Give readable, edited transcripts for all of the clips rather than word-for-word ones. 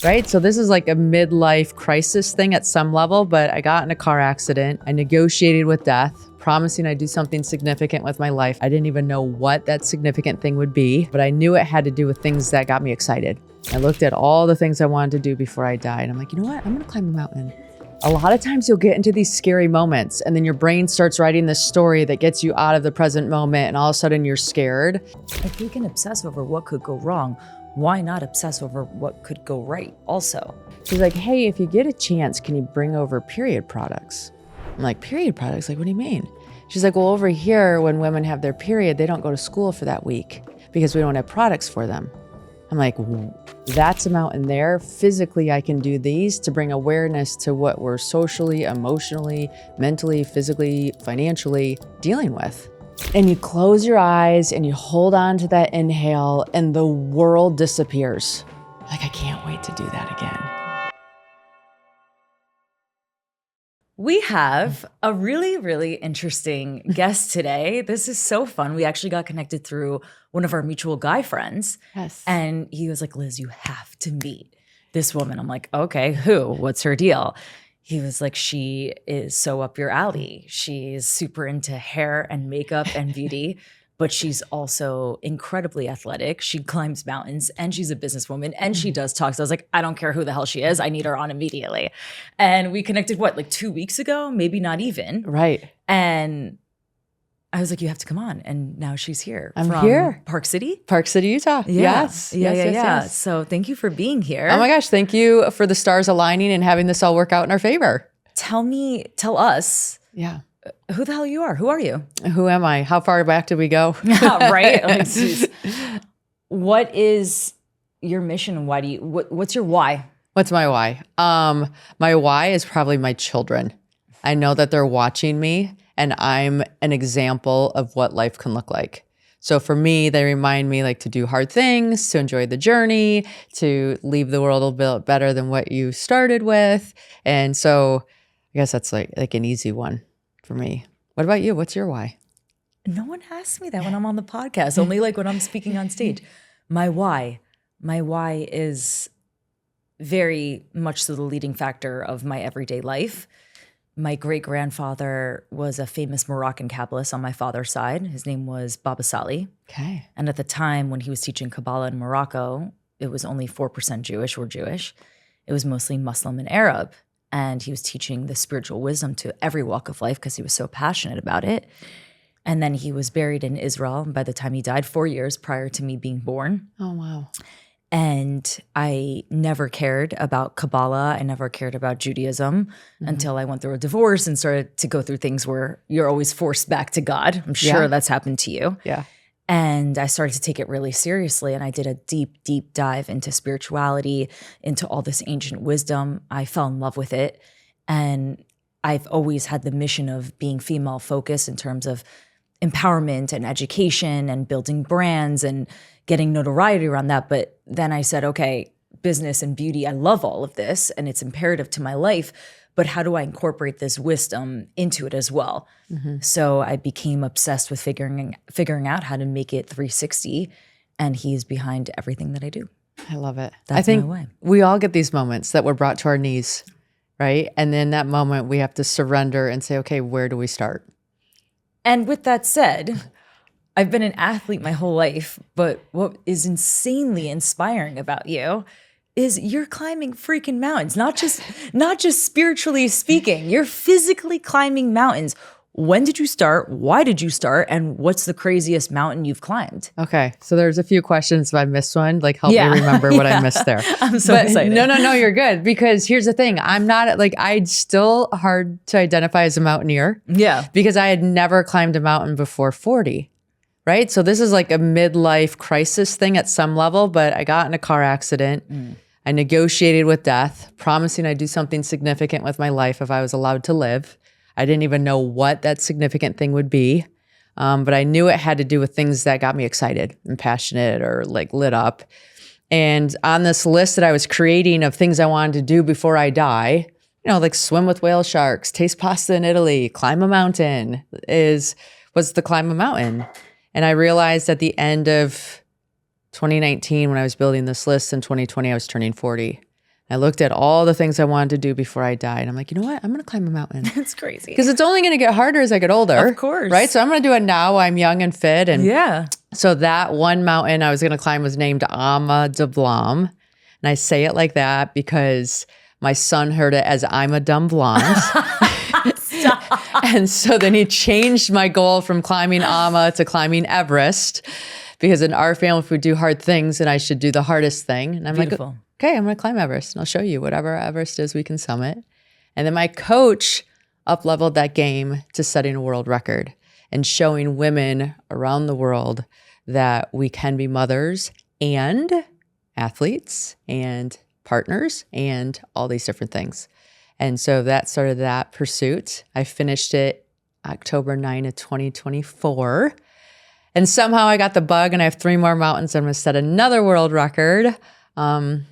right? So this is like a midlife crisis thing at some level, but I got in a car accident. I negotiated with death, promising I'd do something significant with my life. I didn't even know what that significant thing would be, but I knew it had to do with things that got me excited. I looked at all the things I wanted to do before I died. I'm like, you know what? I'm gonna climb a mountain. A lot of times you'll get into these scary moments and then your brain starts writing this story that gets you out of the present moment and all of a sudden you're scared. If we can obsess over what could go wrong, why not obsess over what could go right also? She's like, hey, if you get a chance, can you bring over period products? I'm like, period products? Like, what do you mean? She's like, well, over here, when women have their period, they don't go to school for that week because we don't have products for them. I'm like, that's a mountain there. Physically, I can do these to bring awareness to what we're socially, emotionally, mentally, physically, financially dealing with. And you close your eyes and you hold on to that inhale and the world disappears. Like, I can't wait to do that again. We have a really, really interesting guest today. This is so fun. We actually got connected through one of our mutual guy friends. Yes. And he was like, Liz, you have to meet this woman. I'm like, okay, who? What's her deal? He was like, she is so up your alley. She's super into hair and makeup and beauty, but she's also incredibly athletic. She climbs mountains and she's a businesswoman and she does talks. I was like, I don't care who the hell she is. I need her on immediately. And we connected, like 2 weeks ago? Maybe not even. Right. And I was like, you have to come on. And now she's here. I'm from here. Park City? Park City, Utah. Yeah. Yes. Yeah. Yes. So thank you for being here. Oh my gosh. Thank you for the stars aligning and having this all work out in our favor. Tell us. Yeah. Who the hell you are? Who are you? Who am I? How far back did we go? Right? Like, what is your mission and why do you, what's your why? What's my why? My why is probably my children. I know that they're watching me and I'm an example of what life can look like. So for me, they remind me like to do hard things, to enjoy the journey, to leave the world a bit better than what you started with. And so I guess that's like an easy one for me. What about you? What's your why? No one asks me that when I'm on the podcast, only like when I'm speaking on stage. My why is very much so the leading factor of my everyday life. My great-grandfather was a famous Moroccan Kabbalist on my father's side. His name was Baba Sali. Okay. And at the time when he was teaching Kabbalah in Morocco, it was only 4% Jewish or Jewish. It was mostly Muslim and Arab. And he was teaching the spiritual wisdom to every walk of life because he was so passionate about it. And then he was buried in Israel. And by the time he died, 4 years prior to me being born. Oh, wow. And I never cared about Kabbalah. I never cared about Judaism until I went through a divorce and started to go through things where you're always forced back to God. I'm sure that's happened to you. Yeah. And I started to take it really seriously. And I did a deep, deep dive into spirituality, into all this ancient wisdom. I fell in love with it. And I've always had the mission of being female focused in terms of empowerment and education and building brands and getting notoriety around that. But then I said, okay, business and beauty, I love all of this and it's imperative to my life, but how do I incorporate this wisdom into it as well? So I became obsessed with figuring out how to make it 360, and he's behind everything that I do. I love it. That's I think my way. we all get these moments that we're brought to our knees, right? And in that moment, we have to surrender and say, okay, where do we start? And with that said, I've been an athlete my whole life, but what is insanely inspiring about you is you're climbing freaking mountains, not just spiritually speaking. You're physically climbing mountains. When did you start? Why did you start? And what's the craziest mountain you've climbed? Okay. So there's a few questions if I missed one, like help me remember what I missed there. I'm so excited. No, you're good. Because here's the thing. I'd still hard to identify as a mountaineer. Yeah. Because I had never climbed a mountain before 40. Right. So this is like a midlife crisis thing at some level, but I got in a car accident. I negotiated with death, promising I'd do something significant with my life if I was allowed to live. I didn't even know what that significant thing would be. But I knew it had to do with things that got me excited and passionate or like lit up. And on this list that I was creating of things I wanted to do before I die, like swim with whale sharks, taste pasta in Italy, climb a mountain was the climb a mountain. And I realized at the end of 2019, when I was building this list, in 2020, I was turning 40. I looked at all the things I wanted to do before I died. I'm like, you know what? I'm going to climb a mountain. That's crazy. Because it's only going to get harder as I get older. Of course. Right? So I'm going to do it now while I'm young and fit. And yeah. so that one mountain I was going to climb was named Ama de Blam. And I say it like that because my son heard it as I'm a dumb blonde. And so then he changed my goal from climbing Ama to climbing Everest. Because in our family, if we do hard things, then I should do the hardest thing. And I'm Beautiful. like, okay, I'm going to climb Everest. And I'll show you whatever Everest is, we can summit. And then my coach up-leveled that game to setting a world record and showing women around the world that we can be mothers and athletes and partners and all these different things. And so that started that pursuit. I finished it October 9 of 2024. And somehow I got the bug and I have 3 more mountains. I'm going to set another world record. And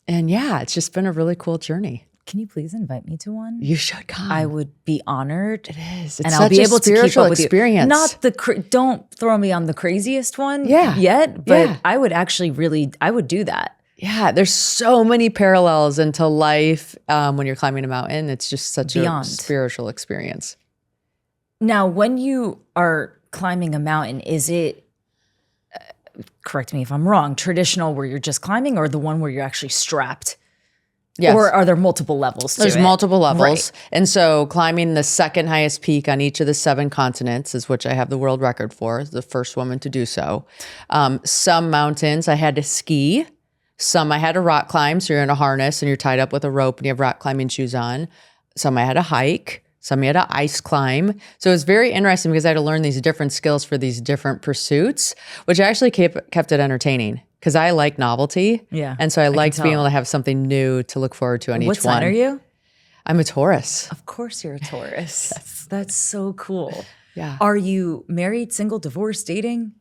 yeah, it's just been a really cool journey. Can you please invite me to one? You should come. I would be honored. It is. It's and such I'll be a able to keep spiritual up with experience. You. Not the don't throw me on the craziest one yet, but Yeah. I would actually I would do that. Yeah, there's so many parallels into life when you're climbing a mountain. It's just such a spiritual experience. Now, when you are climbing a mountain, is it, correct me if I'm wrong, traditional where you're just climbing or the one where you're actually strapped? Yes. Or are there multiple levels to There's it? multiple levels. Right. And so climbing the second highest peak on each of the 7 continents is which I have the world record for, the first woman to do so. Some mountains I had to ski. Some I had to rock climb. So you're in a harness and you're tied up with a rope and you have rock climbing shoes on. Some I had to hike. Some I had to ice climb. So it was very interesting because I had to learn these different skills for these different pursuits, which actually kept it entertaining because I like novelty. Yeah. And so I liked being able to have something new to look forward to on each one. What sign are you? I'm a Taurus. Of course you're a Taurus. Yes. That's so cool. Yeah. Are you married, single, divorced, dating?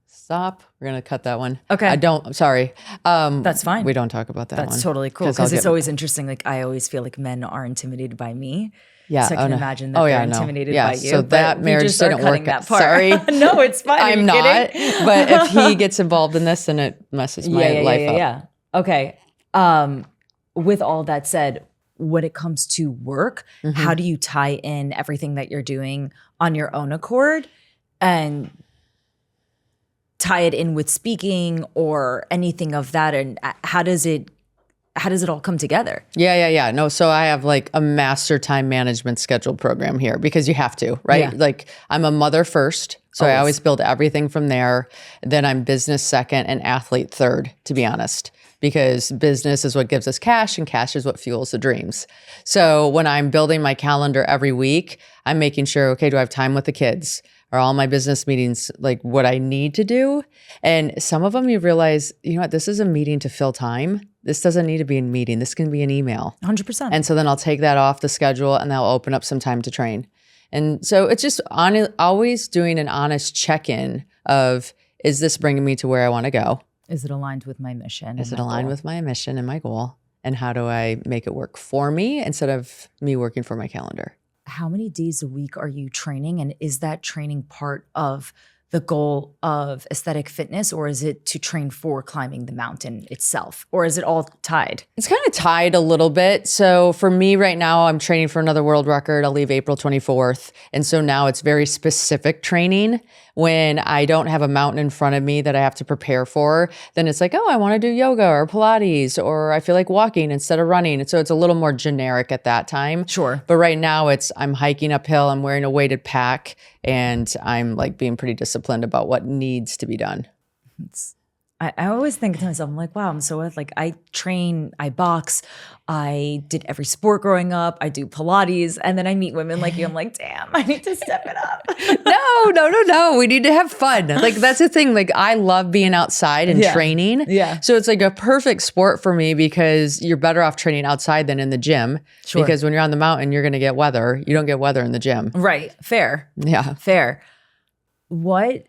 Stop. We're going to cut that one. Okay. I'm sorry. That's fine. We don't talk about that one. That's totally cool because it's always interesting. Like I always feel like men are intimidated by me. Yeah. So I can imagine that they're intimidated by you. So that marriage didn't work. That part. Sorry. No, it's fine. I'm not. But if he gets involved in this, then it messes my life up. Yeah. Okay. With all that said, when it comes to work, how do you tie in everything that you're doing on your own accord and tie it in with speaking or anything of that? And how does it all come together? Yeah. No, so I have like a master time management schedule program here because you have to, right? Yeah. Like I'm a mother first. So I always build everything from there. Then I'm business second and athlete third, to be honest, because business is what gives us cash and cash is what fuels the dreams. So when I'm building my calendar every week, I'm making sure, okay, do I have time with the kids? Are all my business meetings like what I need to do? And some of them you realize, you know what, this is a meeting to fill time. This doesn't need to be a meeting. This can be an email. 100%. And so then I'll take that off the schedule and I'll open up some time to train. And so it's just always doing an honest check-in of, is this bringing me to where I want to go? Is it aligned with my mission? Is it aligned with my mission and my goal? And how do I make it work for me instead of me working for my calendar? How many days a week are you training? And is that training part of the goal of aesthetic fitness, or is it to train for climbing the mountain itself? Or is it all tied? It's kind of tied a little bit. So for me right now, I'm training for another world record. I'll leave April 24th. And so now it's very specific training. When I don't have a mountain in front of me that I have to prepare for, then it's like, oh, I want to do yoga or Pilates, or I feel like walking instead of running. And so it's a little more generic at that time. Sure. But right now I'm hiking uphill, I'm wearing a weighted pack, and I'm like being pretty disciplined about what needs to be done. I always think to myself, I'm like, wow, I'm so like I train, I box, I did every sport growing up, I do Pilates, and then I meet women like you. I'm like, damn, I need to step it up. No. We need to have fun. Like that's the thing. Like I love being outside and training. Yeah. So it's like a perfect sport for me because you're better off training outside than in the gym. Sure. Because when you're on the mountain, you're going to get weather. You don't get weather in the gym. Right. Fair. Yeah. Fair. What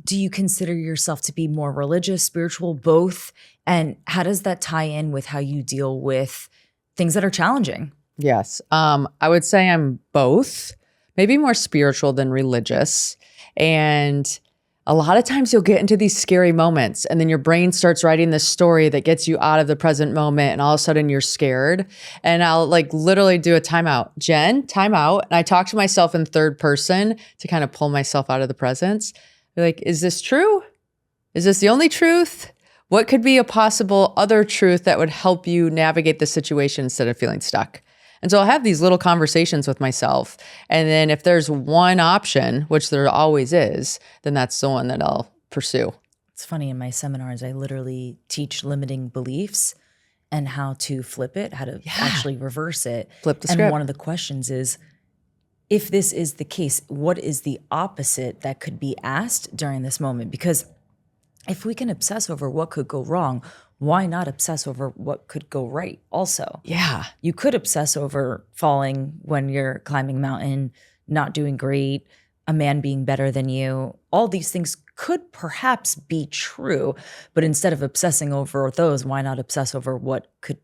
do you consider yourself to be, more religious, spiritual, both? And how does that tie in with how you deal with things that are challenging? Yes. I would say I'm both, maybe more spiritual than religious. And a lot of times you'll get into these scary moments and then your brain starts writing this story that gets you out of the present moment and all of a sudden you're scared. And I'll like literally do a timeout. Jen, timeout. And I talk to myself in third person to kind of pull myself out of the presence. Like, is this true? Is this the only truth? What could be a possible other truth that would help you navigate the situation instead of feeling stuck? And so I'll have these little conversations with myself. And then if there's one option, which there always is, then that's the one that I'll pursue. It's funny, in my seminars, I literally teach limiting beliefs and how to flip it, how to actually reverse it. Flip the script. And one of the questions is, if this is the case, what is the opposite that could be asked during this moment? Because if we can obsess over what could go wrong, why not obsess over what could go right also? Yeah. You could obsess over falling when you're climbing a mountain, not doing great, a man being better than you. All these things could perhaps be true, but instead of obsessing over those, why not obsess over what could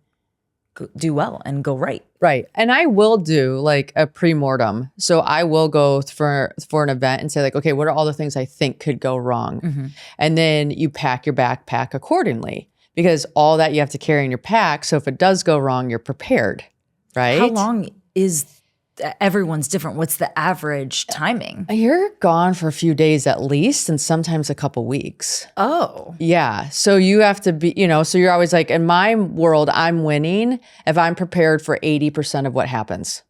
do well and go right? Right. And I will do like a pre-mortem. So I will go for an event and say like, okay, what are all the things I think could go wrong? Mm-hmm. And then you pack your backpack accordingly. Because all that you have to carry in your pack. So if it does go wrong, you're prepared, right? How long is everyone's different? What's the average timing? You're gone for a few days at least, and sometimes a couple weeks. Oh. Yeah. So you have to be, so you're always like, in my world, I'm winning if I'm prepared for 80% of what happens.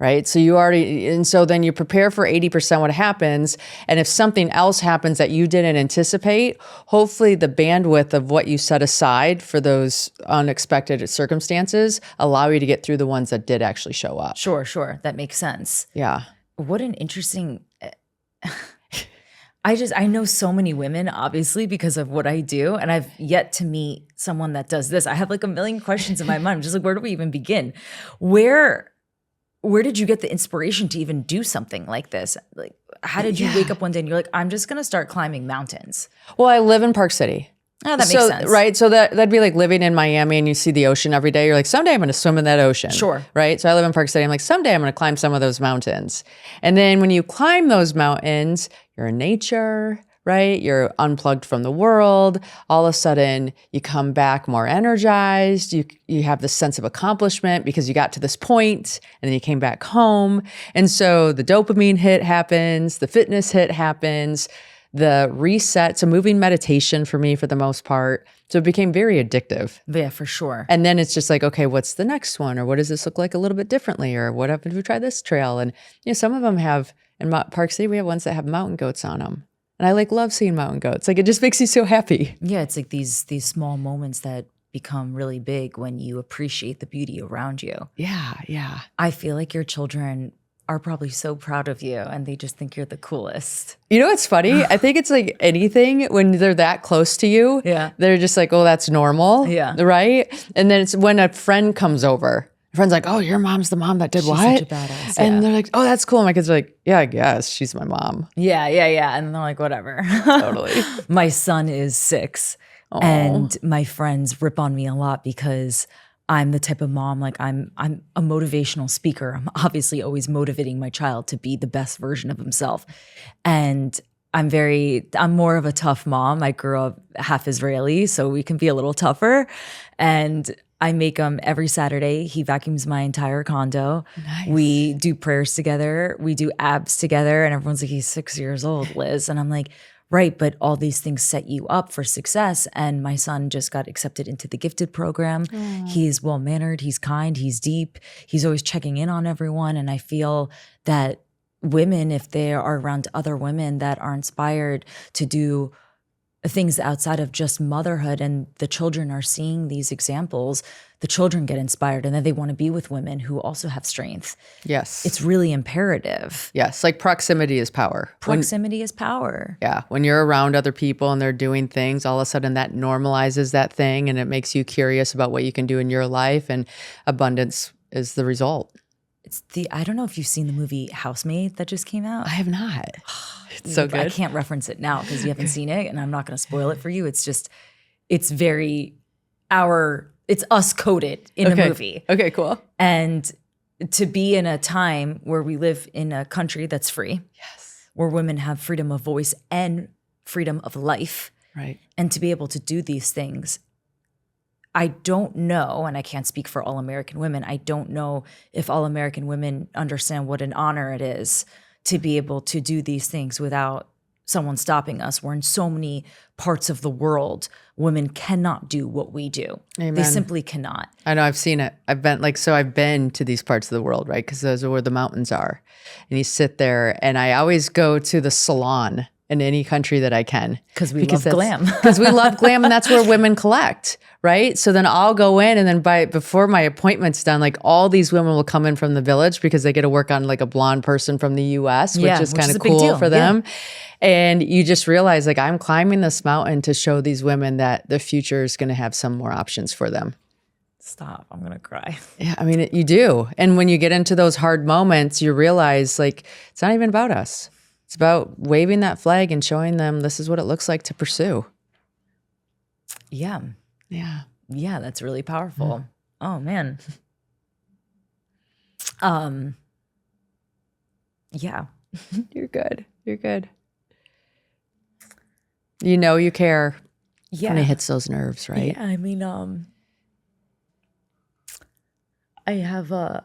Right. So and so then you prepare for 80% what happens. And if something else happens that you didn't anticipate, hopefully the bandwidth of what you set aside for those unexpected circumstances allow you to get through the ones that did actually show up. Sure. That makes sense. Yeah. What an interesting, I know so many women, obviously, because of what I do. And I've yet to meet someone that does this. I have like a million questions in my mind. I'm just like, where do we even begin? Where did you get the inspiration to even do something like this? Like, how did you wake up one day and you're like, I'm just going to start climbing mountains? Well, I live in Park City. Oh, that makes sense. Right. So that'd be like living in Miami and you see the ocean every day. You're like, someday I'm going to swim in that ocean. Sure. Right. So I live in Park City. I'm like, someday I'm going to climb some of those mountains. And then when you climb those mountains, you're in nature, right? You're unplugged from the world. All of a sudden you come back more energized. You have this sense of accomplishment because you got to this point and then you came back home. And so the dopamine hit happens, the fitness hit happens, the reset. So moving meditation for me for the most part. So it became very addictive. Yeah, for sure. And then it's just like, okay, what's the next one? Or what does this look like a little bit differently? Or what if we try this trail? And some of them have, in Park City, we have ones that have mountain goats on them. And I love seeing mountain goats. Like, it just makes you so happy. Yeah, it's like these small moments that become really big when you appreciate the beauty around you. Yeah. I feel like your children are probably so proud of you and they just think you're the coolest. You know what's funny? I think it's like anything when they're that close to you, they're just like, oh, that's normal. Yeah. Right? And then it's when a friend comes over. Friend's like, oh, your mom's the mom that did She's what? such a badass. And they're like, oh, that's cool. My kids are like, yeah, I guess she's my mom. Yeah. And they're like, whatever. Totally. My son is 6 and my friends rip on me a lot because I'm the type of mom, like I'm a motivational speaker. I'm obviously always motivating my child to be the best version of himself. And I'm more of a tough mom. I grew up half Israeli, so we can be a little tougher. And I make him every Saturday. He vacuums my entire condo. Nice. We do prayers together. We do abs together. And everyone's like, he's 6 years old, Liz. And I'm like, right, but all these things set you up for success. And my son just got accepted into the gifted program. He's well-mannered. He's kind. He's deep. He's always checking in on everyone. And I feel that women, if they are around other women that are inspired to do things outside of just motherhood, and the children are seeing these examples, the children get inspired and then they want to be with women who also have strength. Yes. It's really imperative. Yes. Like proximity is power. Proximity is power. Yeah. When you're around other people and they're doing things, all of a sudden that normalizes that thing and it makes you curious about what you can do in your life, and abundance is the result. I don't know if you've seen the movie Housemaid that just came out. I have not. It's so good. I can't reference it now because you haven't seen it, and I'm not going to spoil it for you. It's just, it's us coded in the movie. Okay, cool. And to be in a time where we live in a country that's free, yes, where women have freedom of voice and freedom of life. Right. And to be able to do these things, I don't know, and I can't speak for all American women, I don't know if all American women understand what an honor it is to be able to do these things without someone stopping us. We're in so many parts of the world, women cannot do what we do. Amen. They simply cannot. I know, I've seen it. I've been to these parts of the world, right? Because those are where the mountains are. And you sit there, and I always go to the salon in any country that I can. Because we love glam. Because we love glam, and that's where women collect, right? So then I'll go in, and then before my appointment's done, like all these women will come in from the village because they get to work on like a blonde person from the US, which is kind of cool for them. Yeah. And you just realize, like, I'm climbing this mountain to show these women that the future is going to have some more options for them. Stop, I'm going to cry. Yeah, I mean, you do. And when you get into those hard moments, you realize, like, it's not even about us. It's about waving that flag and showing them this is what it looks like to pursue. Yeah. Yeah. Yeah, that's really powerful. Oh, man. Yeah. You're good. You're good. You know you care when it hits those nerves, right? Yeah, I mean, I have a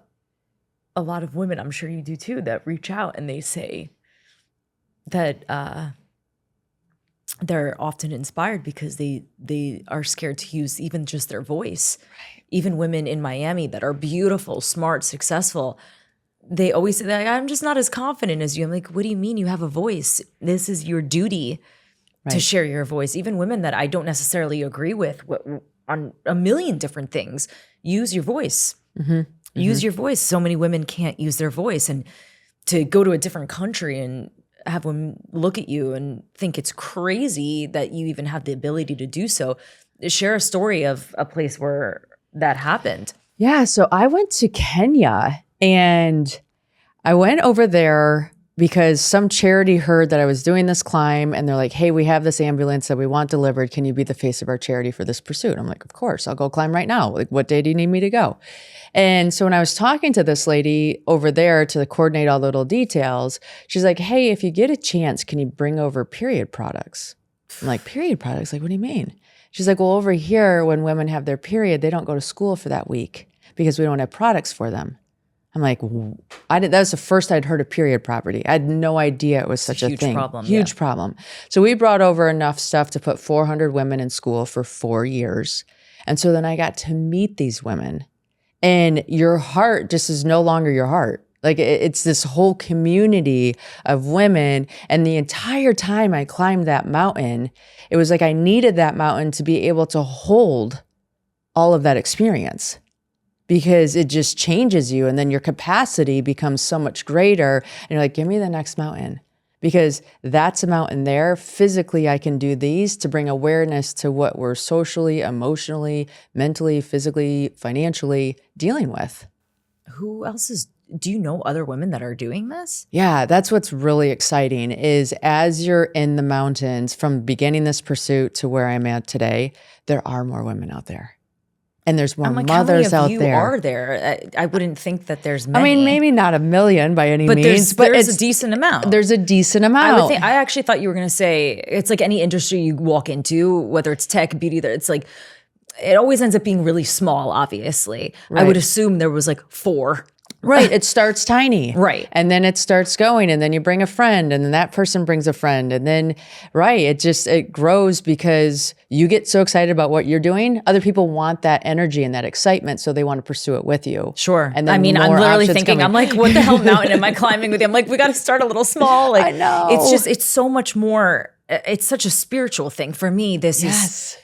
lot of women, I'm sure you do too, that reach out and they say that they're often inspired because they are scared to use even just their voice. Right. Even women in Miami that are beautiful, smart, successful, they always say that I'm just not as confident as you. I'm like, what do you mean you have a voice? This is your duty to share your voice. Even women that I don't necessarily agree with on a million different things, use your voice. Use your voice. So many women can't use their voice. And to go to a different country and have women look at you and think it's crazy that you even have the ability to do so. Share a story of a place where that happened. Yeah, so I went to Kenya, and I went over there because some charity heard that I was doing this climb, and they're like, hey, we have this ambulance that we want delivered. Can you be the face of our charity for this pursuit? I'm like, of course, I'll go climb right now. Like, what day do you need me to go? And so when I was talking to this lady over there to coordinate all the little details, she's like, hey, if you get a chance, can you bring over period products? I'm like, period products? Like, what do you mean? She's like, well, over here, when women have their period, they don't go to school for that week because we don't have products for them. I'm like, that was the first I'd heard of period property. I had no idea it was such a thing. Huge problem. So we brought over enough stuff to put 400 women in school for 4 years. And so then I got to meet these women, and your heart just is no longer your heart. Like, it's this whole community of women. And the entire time I climbed that mountain, it was like I needed that mountain to be able to hold all of that experience, because it just changes you. And then your capacity becomes so much greater. And you're like, give me the next mountain, because that's a mountain there. Physically, I can do these to bring awareness to what we're socially, emotionally, mentally, physically, financially dealing with. Who else do you know other women that are doing this? Yeah, that's what's really exciting is as you're in the mountains, from beginning this pursuit to where I'm at today, there are more women out there. And there's more mothers out there. How many of you are there? I wouldn't think that there's many. I mean, maybe not a million by any means, but there's a decent amount. There's a decent amount. I actually thought you were going to say it's like any industry you walk into, whether it's tech, beauty, it's like it always ends up being really small, obviously. Right. I would assume there was like 4. Right. It starts tiny. Right. And then it starts going, and then you bring a friend, and then that person brings a friend. And then, it grows because you get so excited about what you're doing. Other people want that energy and that excitement, so they want to pursue it with you. Sure. And then I'm literally thinking, I'm like, what the hell mountain am I climbing with you? I'm like, we got to start a little small. Like, I know. It's so much more. It's such a spiritual thing for me. This is.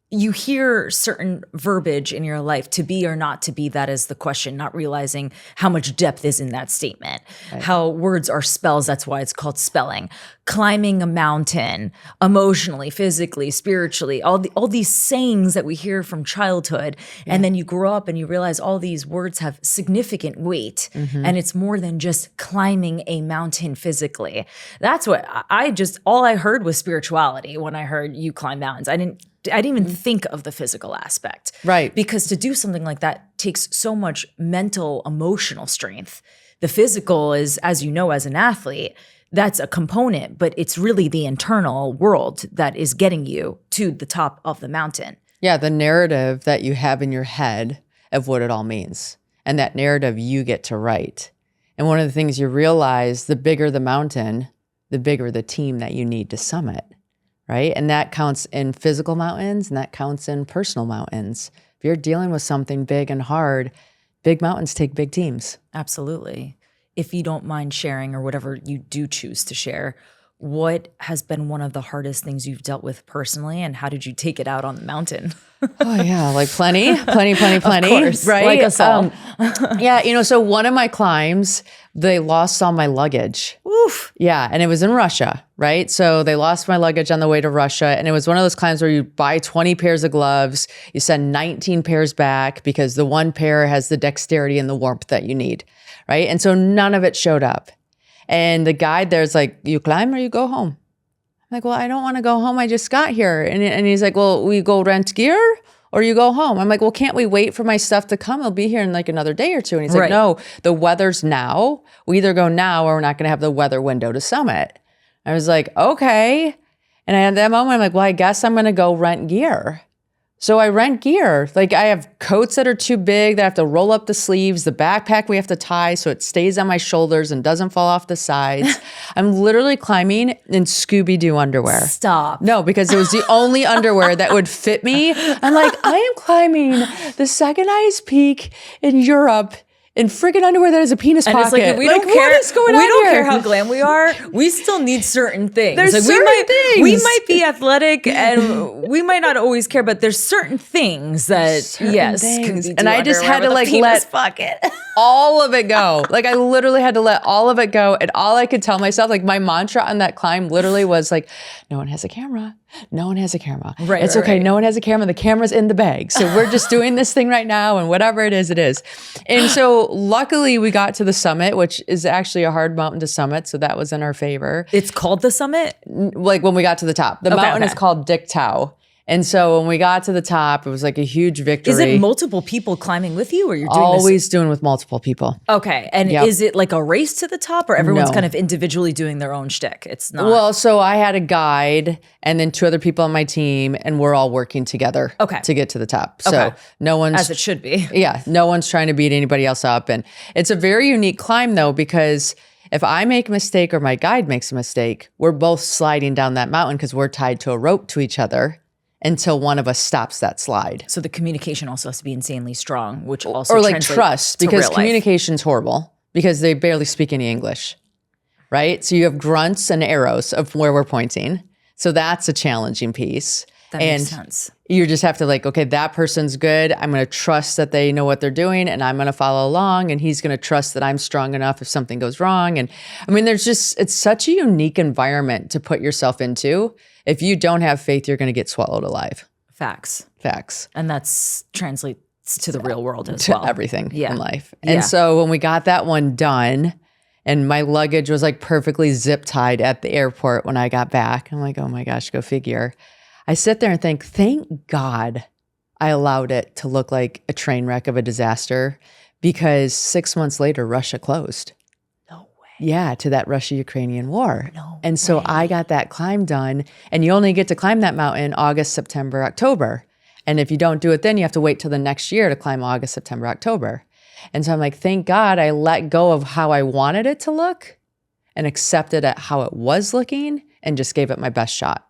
You hear certain verbiage in your life, to be or not to be, that is the question, not realizing how much depth is in that statement, how words are spells, that's why it's called spelling. Climbing a mountain, emotionally, physically, spiritually, all these sayings that we hear from childhood. Yeah. And then you grow up and you realize all these words have significant weight, and it's more than just climbing a mountain physically. That's what all I heard was spirituality when I heard you climb mountains. I didn't even think of the physical aspect. Right. Because to do something like that takes so much mental, emotional strength. The physical is, as you know, as an athlete, That's a component, but it's really the internal world that is getting you to the top of the mountain. Yeah, the narrative that you have in your head of what it all means. And that narrative you get to write. And one of the things you realize, the bigger the mountain, the bigger the team that you need to summit, right? And that counts in physical mountains and that counts in personal mountains. If you're dealing with something big and hard, big mountains take big teams. Absolutely. If you don't mind sharing or whatever you do choose to share, what has been one of the hardest things you've dealt with personally, and how did you take it out on the mountain? Oh yeah, like plenty, of course, right? Like us all. Yeah, so one of my climbs, they lost all my luggage. Oof. Yeah, and it was in Russia, right? So they lost my luggage on the way to Russia, and it was one of those climbs where you buy 20 pairs of gloves, you send 19 pairs back because the one pair has the dexterity and the warmth that you need, right? And so none of it showed up. And the guide there's like, you climb or you go home? I'm like, well, I don't want to go home. I just got here. And he's like, well, we go rent gear or you go home. I'm like, well, can't we wait for my stuff to come? It'll be here in like another day or two. And he's like, no, the weather's now. We either go now or we're not going to have the weather window to summit. I was like, okay. And at that moment, I'm like, well, I guess I'm going to go rent gear. So I rent gear. Like I have coats that are too big that I have to roll up the sleeves, the backpack we have to tie so it stays on my shoulders and doesn't fall off the sides. I'm literally climbing in Scooby-Doo underwear. Stop. No, because it was the only underwear that would fit me. I'm like, I am climbing the second highest peak in Europe in friggin' underwear that has a penis pocket. It's like, we don't care. What is going on We don't here? care how glam we are. We still need certain things. There's like certain things. We might be athletic and we might not always care, but there's certain things that, things. And I just had to like let pocket. All of it go. Like I literally had to let all of it go. And all I could tell myself, like my mantra on that climb literally was like, no one has a camera. No one has a camera. Right, it's okay. Right. No one has a camera. The camera's in the bag. So we're just doing this thing right now and whatever it is, it is. And so luckily we got to the summit, which is actually a hard mountain to summit. So that was in our favor. It's called the summit? Like when we got to the top. The mountain is called Dick Tau. And so when we got to the top, it was like a huge victory. Is it multiple people climbing with you or you're doing Always doing with multiple people. Okay. And is it like a race to the top or everyone's kind of individually doing their own shtick? It's not. Well, so I had a guide and then 2 other people on my team and we're all working together to get to the top. So no one's. As it should be. Yeah. No one's trying to beat anybody else up. And it's a very unique climb though, because if I make a mistake or my guide makes a mistake, we're both sliding down that mountain because we're tied to a rope to each other until one of us stops that slide. So the communication also has to be insanely strong, which also or like trust, because communication's life. Horrible because they barely speak any English, right? So you have grunts and arrows of where we're pointing. So that's a challenging piece. That makes sense. You just have to like, okay, that person's good. I'm going to trust that they know what they're doing and I'm going to follow along and he's going to trust that I'm strong enough if something goes wrong. And I mean, it's such a unique environment to put yourself into. If you don't have faith, you're going to get swallowed alive. Facts. And that's translates to the real world as well. Everything in life. And so when we got that one done and my luggage was like perfectly zip tied at the airport when I got back, I'm like, oh my gosh, go figure. I sit there and think, thank God I allowed it to look like a train wreck of a disaster because 6 months later, Russia closed. No way. Yeah, to that Russia-Ukrainian war. No and so way. I got that climb done and you only get to climb that mountain August, September, October. And if you don't do it then, you have to wait till the next year to climb August, September, October. And so I'm like, thank God I let go of how I wanted it to look and accepted it how it was looking and just gave it my best shot.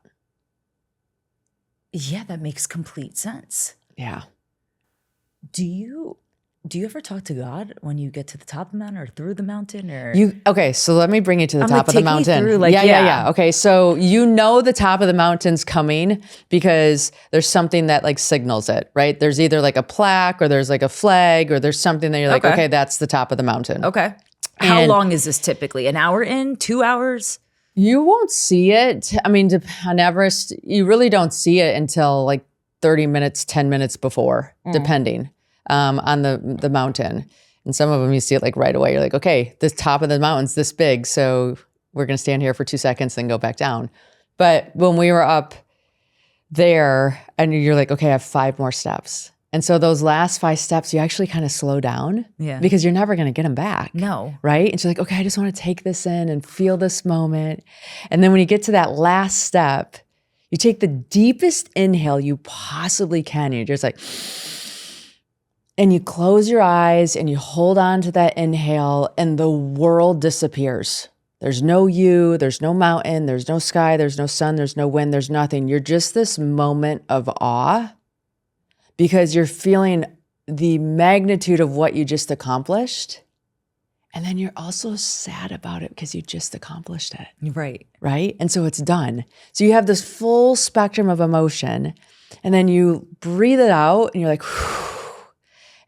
Yeah, that makes complete sense. Yeah. Do you ever talk to God when you get to the top of the mountain or through the mountain or Okay, so let me bring you to the top of the mountain. Through, yeah. Okay, so you know the top of the mountain's coming because there's something that like signals it, right? There's either like a plaque or there's like a flag or there's something that you're like, okay, that's the top of the mountain. Okay. How long is this typically? An hour in? 2 hours? You won't see it. I mean, on Everest, you really don't see it until like 30 minutes, 10 minutes before, depending on the mountain. And some of them you see it like right away. You're like, okay, the top of the mountain's this big, so we're going to stand here for 2 seconds, then go back down. But when we were up there, and you're like, okay, I have 5 more steps. And so those last 5 steps, you actually kind of slow down because you're never going to get them back. No. Right? And she's like, okay, I just want to take this in and feel this moment. And then when you get to that last step, you take the deepest inhale you possibly can. You're just like, and you close your eyes and you hold on to that inhale and the world disappears. There's no you, there's no mountain, there's no sky, there's no sun, there's no wind, there's nothing. You're just this moment of awe because you're feeling the magnitude of what you just accomplished. And then you're also sad about it because you just accomplished it. Right. Right? And so it's done. So you have this full spectrum of emotion and then you breathe it out and you're like, whew.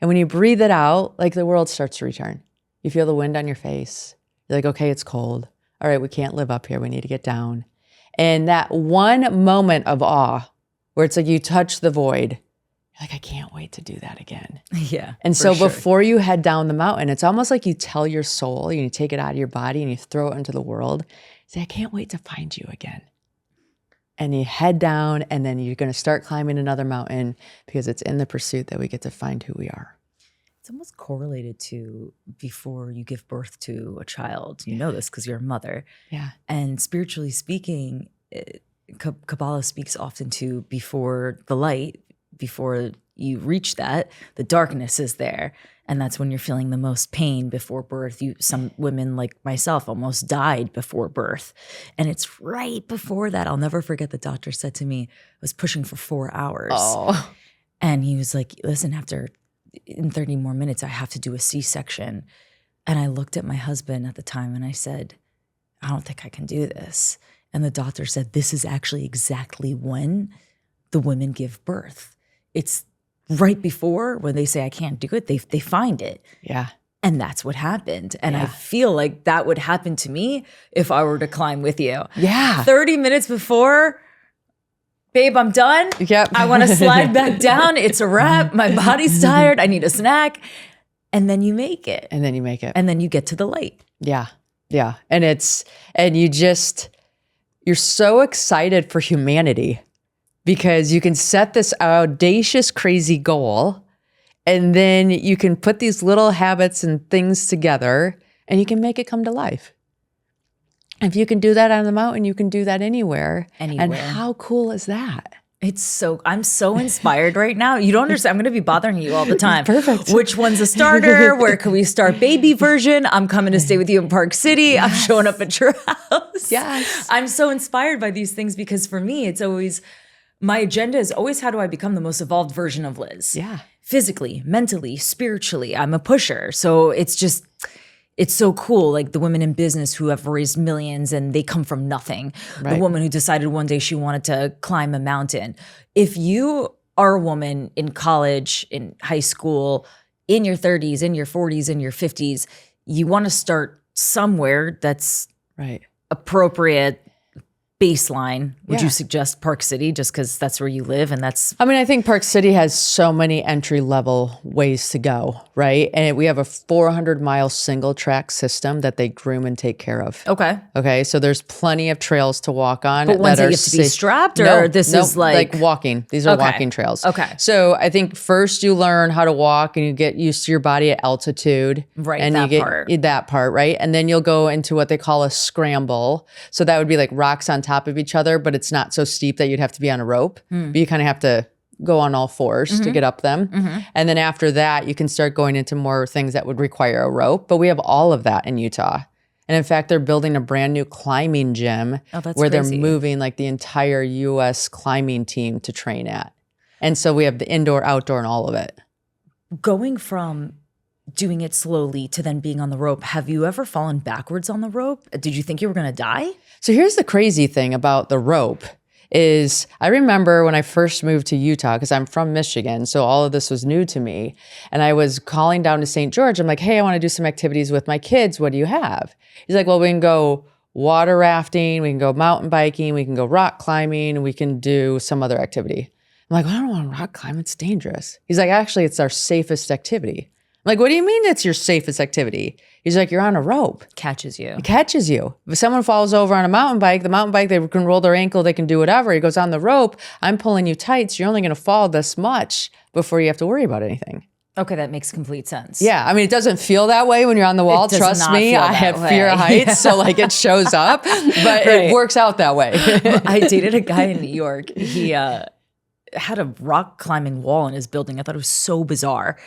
And when you breathe it out, like the world starts to return. You feel the wind on your face. You're like, okay, it's cold. All right, we can't live up here. We need to get down. And that one moment of awe where it's like you touch the void, you're like, I can't wait to do that again. Yeah. And so before you head down the mountain, it's almost like you tell your soul, you take it out of your body and you throw it into the world. Say, I can't wait to find you again. And you head down and then you're going to start climbing another mountain because it's in the pursuit that we get to find who we are. It's almost correlated to before you give birth to a child. You know this because you're a mother. Yeah. And spiritually speaking, Kabbalah speaks often to before the light, before you reach that, the darkness is there. And that's when you're feeling the most pain before birth. Some women like myself almost died before birth. And it's right before that. I'll never forget the doctor said to me, I was pushing for 4 hours. Oh. And he was like, listen, in 30 more minutes, I have to do a C-section. And I looked at my husband at the time and I said, I don't think I can do this. And the doctor said, this is actually exactly when the women give birth. It's right before when they say, I can't do it, they find it. Yeah. And that's what happened. And I feel like that would happen to me if I were to climb with you. Yeah. 30 minutes before, babe, I'm done. Yep. I want to slide back down. It's a wrap. My body's tired. I need a snack. And then you make it. And then you make it. And then you get to the light. Yeah. Yeah. And you're so excited for humanity because you can set this audacious, crazy goal, and then you can put these little habits and things together, and you can make it come to life. If you can do that on the mountain, you can do that anywhere. And how cool is that? I'm so inspired right now. You don't understand. I'm going to be bothering you all the time. Perfect. Which one's a starter? Where can we start baby version? I'm coming to stay with you in Park City. Yes. I'm showing up at your house. Yes. I'm so inspired by these things because for me, it's always, my agenda is always how do I become the most evolved version of Liz? Yeah. Physically, mentally, spiritually. I'm a pusher. So it's so cool, like the women in business who have raised millions and they come from nothing. Right. The woman who decided one day she wanted to climb a mountain. If you are a woman in college, in high school, in your 30s, in your 40s, in your 50s, you want to start somewhere that's appropriate baseline. Would you suggest Park City just because that's where you live and that's... I mean, I think Park City has so many entry level ways to go, right? And we have a 400-mile single track system that they groom and take care of. Okay. So there's plenty of trails to walk on. But ones that you have to be strapped or is like walking. These are walking trails. Okay. So I think first you learn how to walk and you get used to your body at altitude. Right, and that part, right? And then you'll go into what they call a scramble. So that would be like rocks on top of each other, but it's not so steep that you'd have to be on a rope. But you kind of have to go on all fours to get up them. And then after that, you can start going into more things that would require a rope. But we have all of that in Utah. And in fact, they're building a brand new climbing gym where they're moving like the entire U.S. climbing team to train at. And so we have the indoor, outdoor, and all of it. Going from doing it slowly to then being on the rope, have you ever fallen backwards on the rope? Did you think you were going to die? So here's the crazy thing about the rope is I remember when I first moved to Utah, because I'm from Michigan, so all of this was new to me. And I was calling down to St. George. I'm like, hey, I want to do some activities with my kids. What do you have? He's like, well, we can go water rafting, we can go mountain biking, we can go rock climbing, we can do some other activity. I'm like, well, I don't want to rock climb. It's dangerous. He's like, actually, it's our safest activity. I'm Like, what do you mean it's your safest activity? He's like, you're on a rope. Catches you. It catches you. If someone falls over on a mountain bike, they can roll their ankle, they can do whatever. He goes, on the rope, I'm pulling you tight, so you're only going to fall this much before you have to worry about anything. Okay, that makes complete sense. Yeah, I mean, it doesn't feel that way when you're on the wall. Trust me, I have fear of heights, so like it shows up, but it works out that way. I dated a guy in New York. He had a rock climbing wall in his building. I thought it was so bizarre.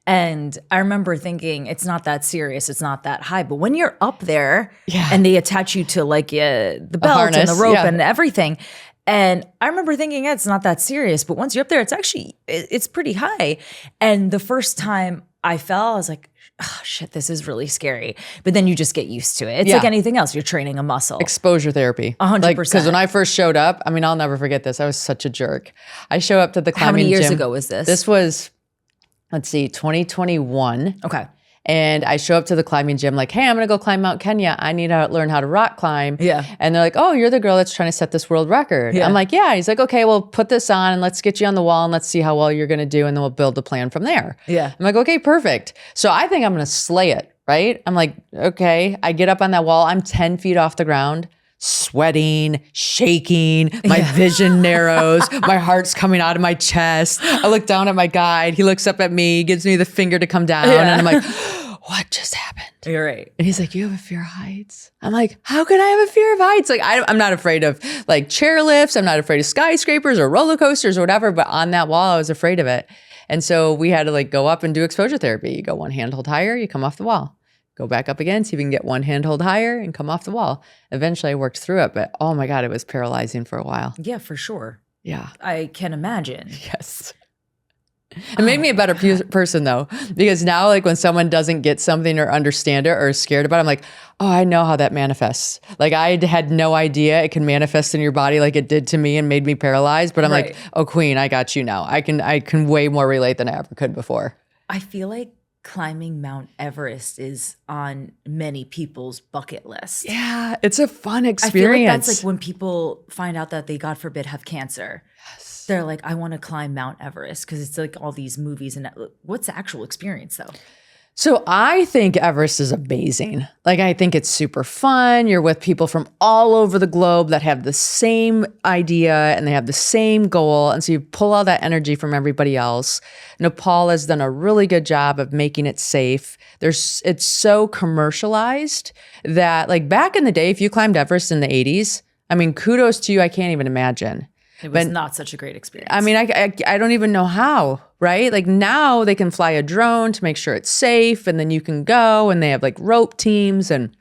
And I remember thinking, it's not that serious. It's not that high. But when you're up there and they attach you to like the belt harness, and the rope and everything. And I remember thinking, it's not that serious. But once you're up there, it's pretty high. And the first time I fell, I was like, oh, shit, this is really scary. But then you just get used to it. It's like anything else. You're training a muscle. Exposure therapy. 100%. Because when I first showed up, I mean, I'll never forget this. I was such a jerk. I show up to the climbing gym. How many years ago was this? This was, 2021. Okay. And I show up to the climbing gym like, hey, I'm going to go climb Mount Kenya. I need to learn how to rock climb. Yeah. And they're like, oh, you're the girl that's trying to set this world record. Yeah. I'm like, yeah. He's like, okay, well, put this on and let's get you on the wall and let's see how well you're going to do. And then we'll build the plan from there. Yeah. I'm like, okay, perfect. So I think I'm going to slay it, right? I'm like, okay. I get up on that wall. I'm 10 feet off the ground, sweating, shaking, my vision narrows, my heart's coming out of my chest. I look down at my guide. He looks up at me, gives me the finger to come down. And I'm like, what just happened? You're right. And he's like, you have a fear of heights? I'm like, how could I have a fear of heights? Like, I'm not afraid of like chairlifts. I'm not afraid of skyscrapers or roller coasters or whatever. But on that wall, I was afraid of it. And so we had to like go up and do exposure therapy. You go one handhold higher, you come off the wall. Go back up again, see if you can get one handhold higher and come off the wall. Eventually I worked through it, but oh my God, it was paralyzing for a while. Yeah, for sure. Yeah. I can imagine. Yes. It made me a better person though, because now like when someone doesn't get something or understand it or is scared about it, I'm like, oh, I know how that manifests. Like I had no idea it can manifest in your body like it did to me and made me paralyzed. But I'm like, oh, queen, I got you now. I can way more relate than I ever could before. I feel like climbing Mount Everest is on many people's bucket list. Yeah, it's a fun experience. I feel like that's like when people find out that they, God forbid, have cancer. Yes. They're like, I want to climb Mount Everest because it's like all these movies. And what's the actual experience though? So I think Everest is amazing. Like I think it's super fun. You're with people from all over the globe that have the same idea and they have the same goal. And so you pull all that energy from everybody else. Nepal has done a really good job of making it safe. It's so commercialized that like back in the day, if you climbed Everest in the 80s, I mean, kudos to you. I can't even imagine. It was not such a great experience. I mean, I don't even know how, right? Like now they can fly a drone to make sure it's safe and then you can go and they have like rope teams and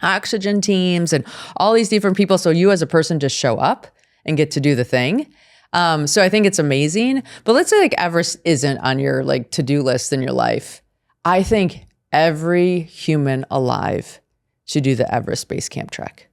oxygen teams and all these different people. So you as a person just show up and get to do the thing. So I think it's amazing. But let's say like Everest isn't on your like to-do list in your life. I think every human alive should do the Everest Base Camp trek.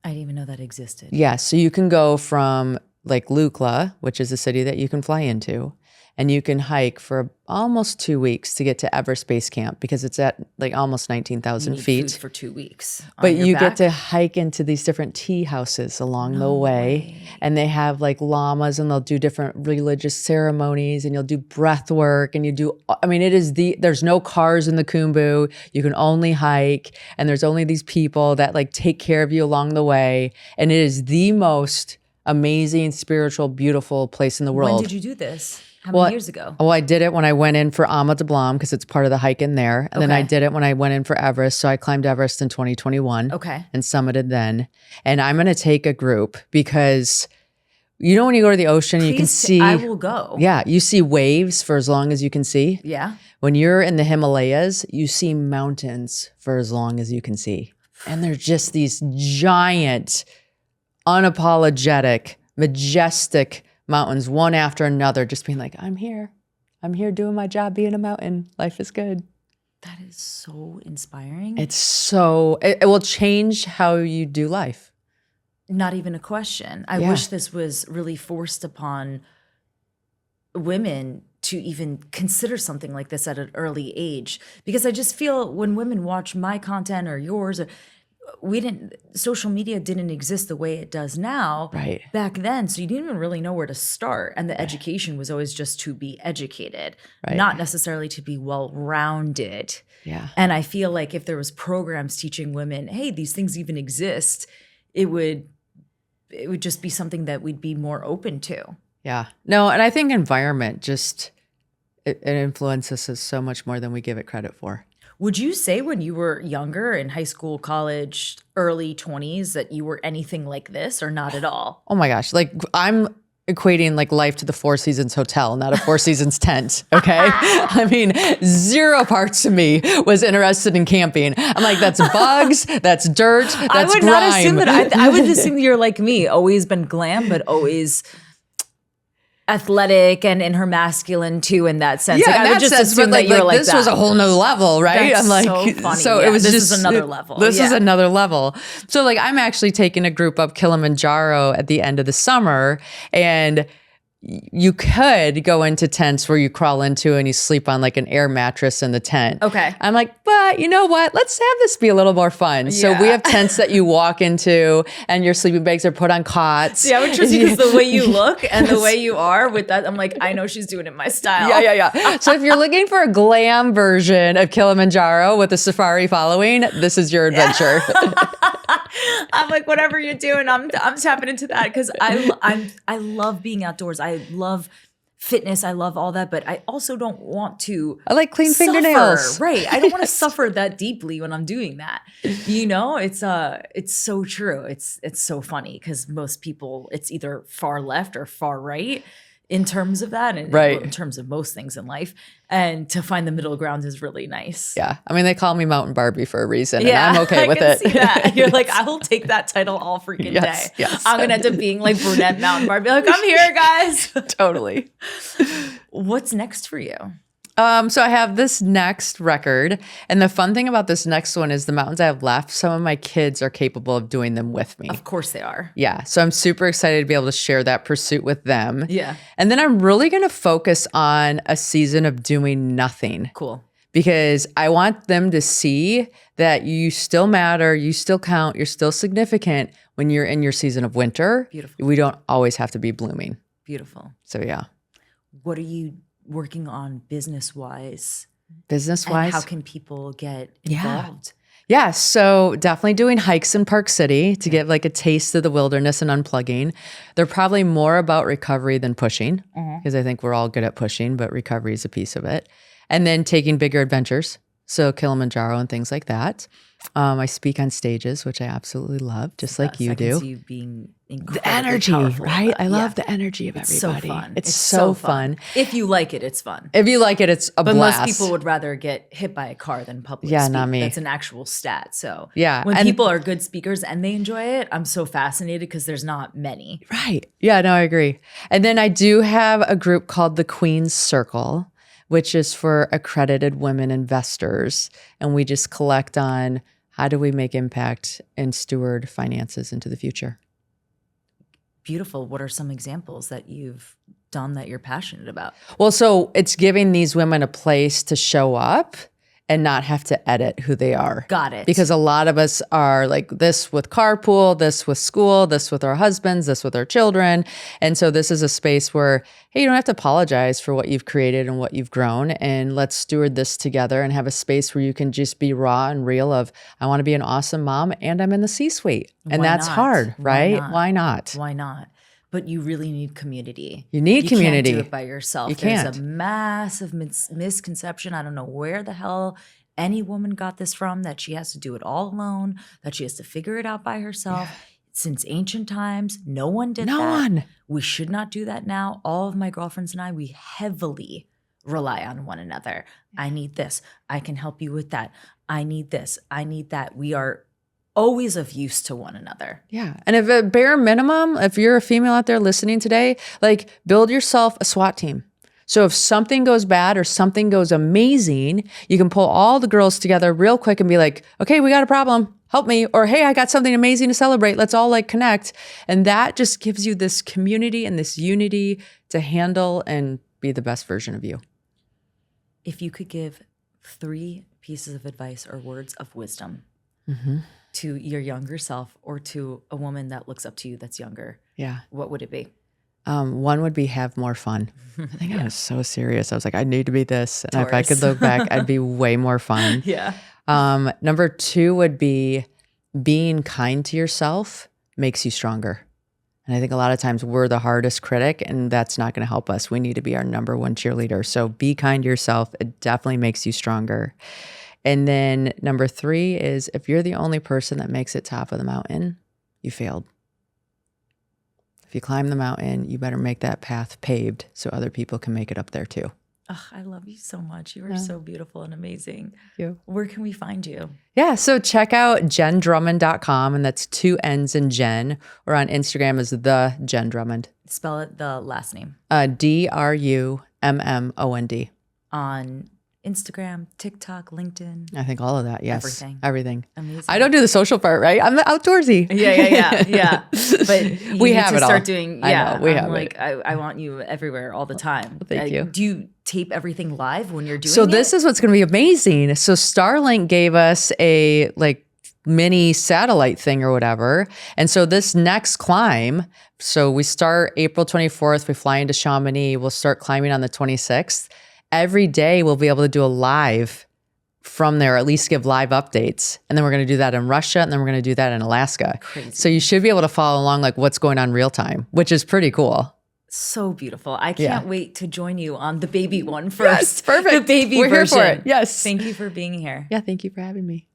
I didn't even know that existed. Yeah, so you can go from like Lukla, which is a city that you can fly into, and you can hike for almost 2 weeks to get to Everest Base Camp because it's at like almost 19,000 feet. Food for 2 weeks. But you get to hike into these different tea houses along the way. And they have like llamas and they'll do different religious ceremonies and you'll do breath work and there's no cars in the Khumbu. You can only hike and there's only these people that like take care of you along the way. And it is the most amazing, spiritual, beautiful place in the world. When did you do this? How many years ago? Well, I did it when I went in for Ama Dablam because it's part of the hike in there. And then I did it when I went in for Everest. So I climbed Everest in 2021 and summited then. And I'm going to take a group because you know when you go to the ocean, you can see. I will go. Yeah, you see waves for as long as you can see. Yeah. When you're in the Himalayas, you see mountains for as long as you can see. And they're just these giant, unapologetic, majestic mountains, one after another, just being like, I'm here doing my job, being a mountain. Life is good. That is so inspiring. It will change how you do life. Not even a question. I wish this was really forced upon women to even consider something like this at an early age, because I just feel when women watch my content or yours, social media didn't exist the way it does now back then. So you didn't even really know where to start. And the education was always just to be educated, not necessarily to be well-rounded. Yeah. And I feel like if there was programs teaching women, hey, these things even exist, it would just be something that we'd be more open to. Yeah. No, and I think environment just, it influences us so much more than we give it credit for. Would you say when you were younger in high school, college, early 20s that you were anything like this or not at all? Oh my gosh. Like I'm equating like life to the Four Seasons Hotel, not a Four Seasons tent. Okay. I mean, zero parts of me was interested in camping. I'm like, that's bugs, that's dirt, that's I would grime. not assume that. I would assume you're like me, always been glam, but always athletic and in her masculine too in that sense. Yeah, like, I would just assume that you're like this that. Was a whole nother level, right? That's I'm like, so funny. So yeah, it was this just is another level. This is another level. So like I'm actually taking a group up Kilimanjaro at the end of the summer, and you could go into tents where you crawl into and you sleep on like an air mattress in the tent. Okay. I'm like, but you know what? Let's have this be a little more fun. So we have tents that you walk into and your sleeping bags are put on cots. Yeah, I would trust you because the way you look and the way you are with that, I'm like, I know she's doing it my style. Yeah. So if you're looking for a glam version of Kilimanjaro with a safari following, this is your adventure. I'm like, whatever you're doing, I'm tapping into that because I love being outdoors. I love fitness. I love all that, but I also don't want to. I like clean fingernails. Right. I don't want to suffer that deeply when I'm doing that. You know, it's so true. It's so funny because most people, it's either far left or far right in terms of that, and in terms of most things in life. And to find the middle ground is really nice. Yeah. I mean, they call me Mountain Barbie for a reason, and I'm okay with it. See that. You're like, I will take that title all freaking day. Yes. I'm going to end up being like brunette Mountain Barbie. Like, I'm here, guys. Totally. What's next for you? So I have this next record, and the fun thing about this next one is the mountains I have left, some of my kids are capable of doing them with me. Of course they are. Yeah. So I'm super excited to be able to share that pursuit with them. Yeah. And then I'm really going to focus on a season of doing nothing. Cool. Because I want them to see that you still matter, you still count, you're still significant when you're in your season of winter. Beautiful. We don't always have to be blooming. Beautiful. So yeah. What are you working on business-wise? Business-wise? And how can people get involved? Yeah, so definitely doing hikes in Park City to get like a taste of the wilderness and unplugging. They're probably more about recovery than pushing, because I think we're all good at pushing, but recovery is a piece of it. And then taking bigger adventures, so Kilimanjaro and things like that. I speak on stages, which I absolutely love, just like you do. I can see you being the energy, powerful, right? I love the energy of everybody. So fun. It's so fun. If you like it, it's fun. If you like it, it's a blast. But most people would rather get hit by a car than public speak. Not me. That's an actual stat. So yeah, when people are good speakers and they enjoy it, I'm so fascinated because there's not many. Right. Yeah, no, I agree. And then I do have a group called the Queen's Circle, which is for accredited women investors. And we just collect on how do we make impact and steward finances into the future. Beautiful. What are some examples that you've done that you're passionate about? Well, so it's giving these women a place to show up and not have to edit who they are. Got it. Because a lot of us are like this with carpool, this with school, this with our husbands, this with our children. And so this is a space where, hey, you don't have to apologize for what you've created and what you've grown. And let's steward this together and have a space where you can just be raw and real of, I want to be an awesome mom and I'm in the C-suite. And that's hard, right? Why not? Why not? But you really need community. You need community. You can't do it by yourself. You There's can't. a massive misconception. I don't know where the hell any woman got this from, that she has to do it all alone, that she has to figure it out by herself. Yeah. Since ancient times, no one did that. No one. We should not do that now. All of my girlfriends and I, we heavily rely on one another. I need this. I can help you with that. I need this. I need that. We are always of use to one another. Yeah. And if a bare minimum, if you're a female out there listening today, like build yourself a SWAT team. So if something goes bad or something goes amazing, you can pull all the girls together real quick and be like, okay, we got a problem. Help me. Or, hey, I got something amazing to celebrate. Let's all like connect. And that just gives you this community and this unity to handle and be the best version of you. If you could give 3 pieces of advice or words of wisdom to your younger self or to a woman that looks up to you that's younger, Yeah. what would it be? One would be have more fun. I think I was so serious. I was like, I need to be this. And if I Taurus. could look back, I'd be way more fun. Yeah. Number 2 would be being kind to yourself makes you stronger. And I think a lot of times we're the hardest critic, and that's not going to help us. We need to be our number one cheerleader. So be kind to yourself. It definitely makes you stronger. And then number 3 is if you're the only person that makes it top of the mountain, you failed. If you climb the mountain, you better make that path paved so other people can make it up there too. Oh, I love you so much. You are so beautiful and amazing. Thank you. Where can we find you? Yeah, so check out jendrummond.com, and that's 2 N's in Jen, or on Instagram is the Jen Drummond. Spell it the last name. Drummond. On Instagram, TikTok, LinkedIn. I think all of that, yes. Everything. Amazing. I don't do the social part, right? I'm the outdoorsy. Yeah. But you We need have to it all. start doing, yeah. I know, we have like, it. I want you everywhere all the time. Thank you. Do you tape everything live when you're doing So it? this is what's going to be amazing. So Starlink gave us a like mini satellite thing or whatever. And so this next climb, so we start April 24th, we fly into Chamonix, we'll start climbing on the 26th. Every day we'll be able to do a live from there, at least give live updates. And then we're going to do that in Russia, and then we're going to do that in Alaska. Crazy. So you should be able to follow along like what's going on real time, which is pretty cool. So beautiful. I can't wait to join you on the baby one first. Yes, perfect. The baby We're version. here for it. Yes. Thank you for being here. Yeah, thank you for having me.